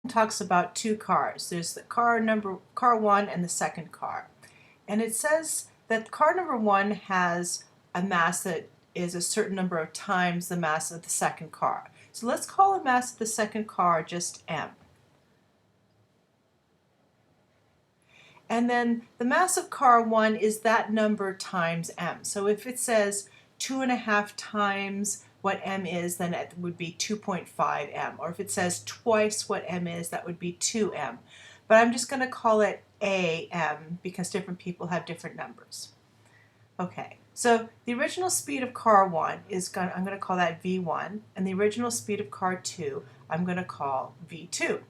talks about two cars. There's the car one and the second car. And it says that car number one has a mass that is a certain number of times the mass of the second car. So let's call the mass of the second car just m. And then the mass of car one is that number times m. So if it says 2.5 times what m is, then it would be 2.5 m. Or if it says twice what m is, that would be 2m. But I'm just going to call it am because different people have different numbers. Okay, so the original speed of car 1 I'm going to call that v1, and the original speed of car 2 I'm going to call v2.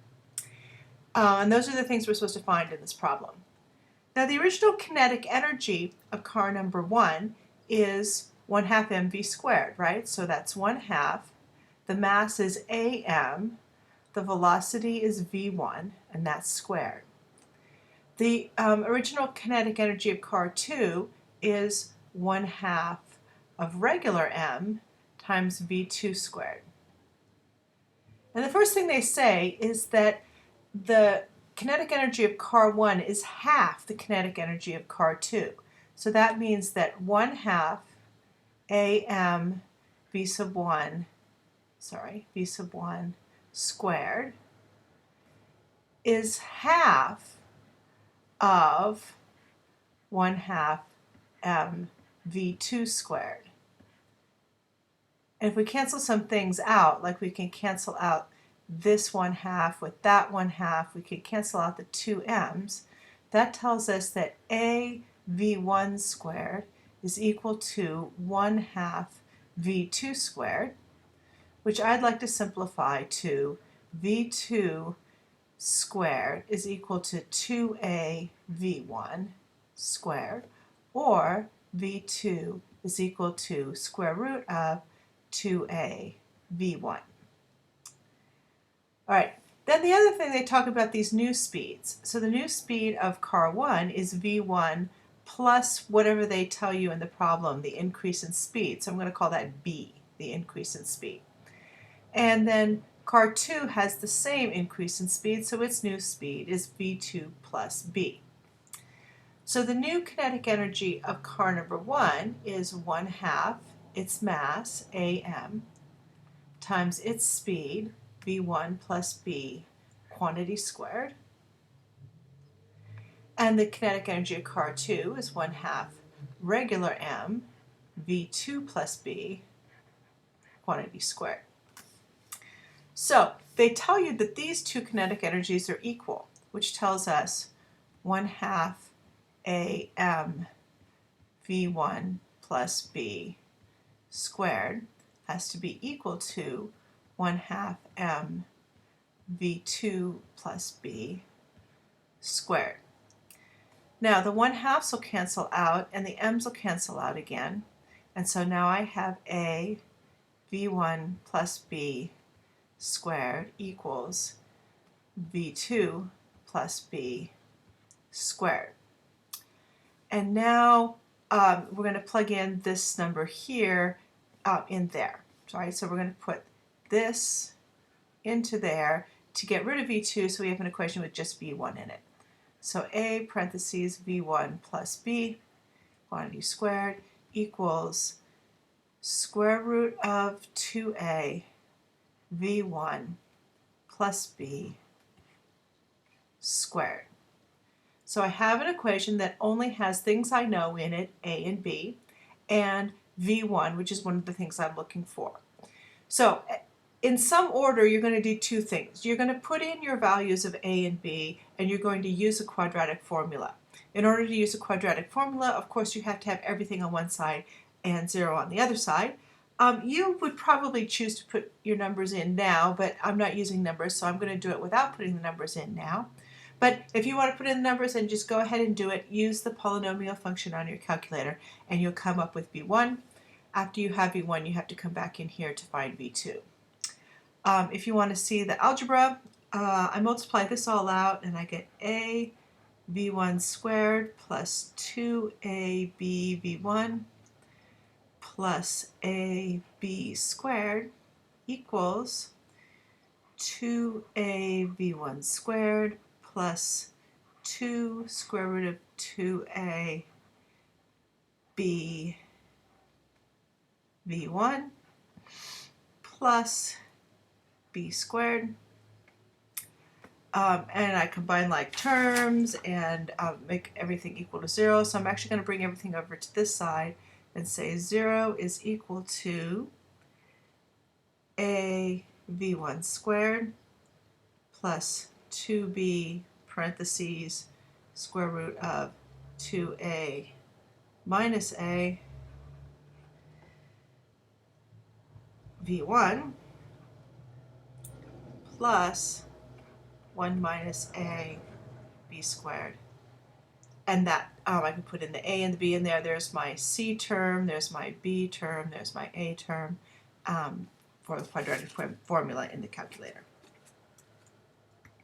And those are the things we're supposed to find in this problem. Now the original kinetic energy of car number 1 is 1/2 mv squared, right? So that's 1/2. The mass is am, the velocity is v1, and that's squared. The original kinetic energy of car 2 is 1/2 of regular m times v2 squared. And the first thing they say is that the kinetic energy of car 1 is half the kinetic energy of car 2. So that means that 1/2 am v sub 1 squared is half of 1/2 m v2 squared. And if we cancel some things out, like we can cancel out this 1/2 with that 1/2, we could cancel out the two m's. That tells us that a v1 squared is equal to 1/2 v2 squared, which I'd like to simplify to v2 squared is equal to 2a v1 squared, or v2 is equal to square root of 2a v1. All right, then the other thing they talk about these new speeds. So the new speed of car 1 is v1 plus whatever they tell you in the problem, the increase in speed. So I'm going to call that b, the increase in speed. And then car 2 has the same increase in speed, so its new speed is v2 plus b. So the new kinetic energy of car number 1 is 1/2 its mass, am, times its speed, v1 plus b, quantity squared. And the kinetic energy of car 2 is 1/2 regular m, v2 plus b, quantity squared. So they tell you that these two kinetic energies are equal, which tells us 1/2 am v1 plus b squared has to be equal to 1/2 m v2 plus b squared. Now the 1/2s will cancel out and the m's will cancel out again, and so now I have a v1 plus b squared equals v2 plus b squared. And now we're going to plug in this number here in there. Right? So we're going to put this into there to get rid of v2, so we have an equation with just v1 in it. So a parentheses v1 plus b, quantity squared, equals square root of 2a v1 plus b squared. So I have an equation that only has things I know in it, a and b, and v1, which is one of the things I'm looking for. So in some order, you're going to do two things. You're going to put in your values of a and b, and you're going to use a quadratic formula. In order to use a quadratic formula, of course, you have to have everything on one side and 0 on the other side. You would probably choose to put your numbers in now, but I'm not using numbers, so I'm going to do it without putting the numbers in now. But if you want to put in the numbers and just go ahead and do it, use the polynomial function on your calculator, and you'll come up with v1. After you have v1, you have to come back in here to find v2. If you want to see the algebra, I multiply this all out, and I get a v1 squared plus 2ab v1 plus ab squared equals 2a v1 squared plus 2 square root of 2a b v1 plus b squared. And I combine like terms and make everything equal to 0. So I'm actually going to bring everything over to this side and say 0 is equal to a v1 squared plus 2b parentheses square root of 2a minus a v1 plus 1 minus a b squared. And that I can put in the a and the b in there. There's my c term, there's my b term, there's my a term for the quadratic formula in the calculator.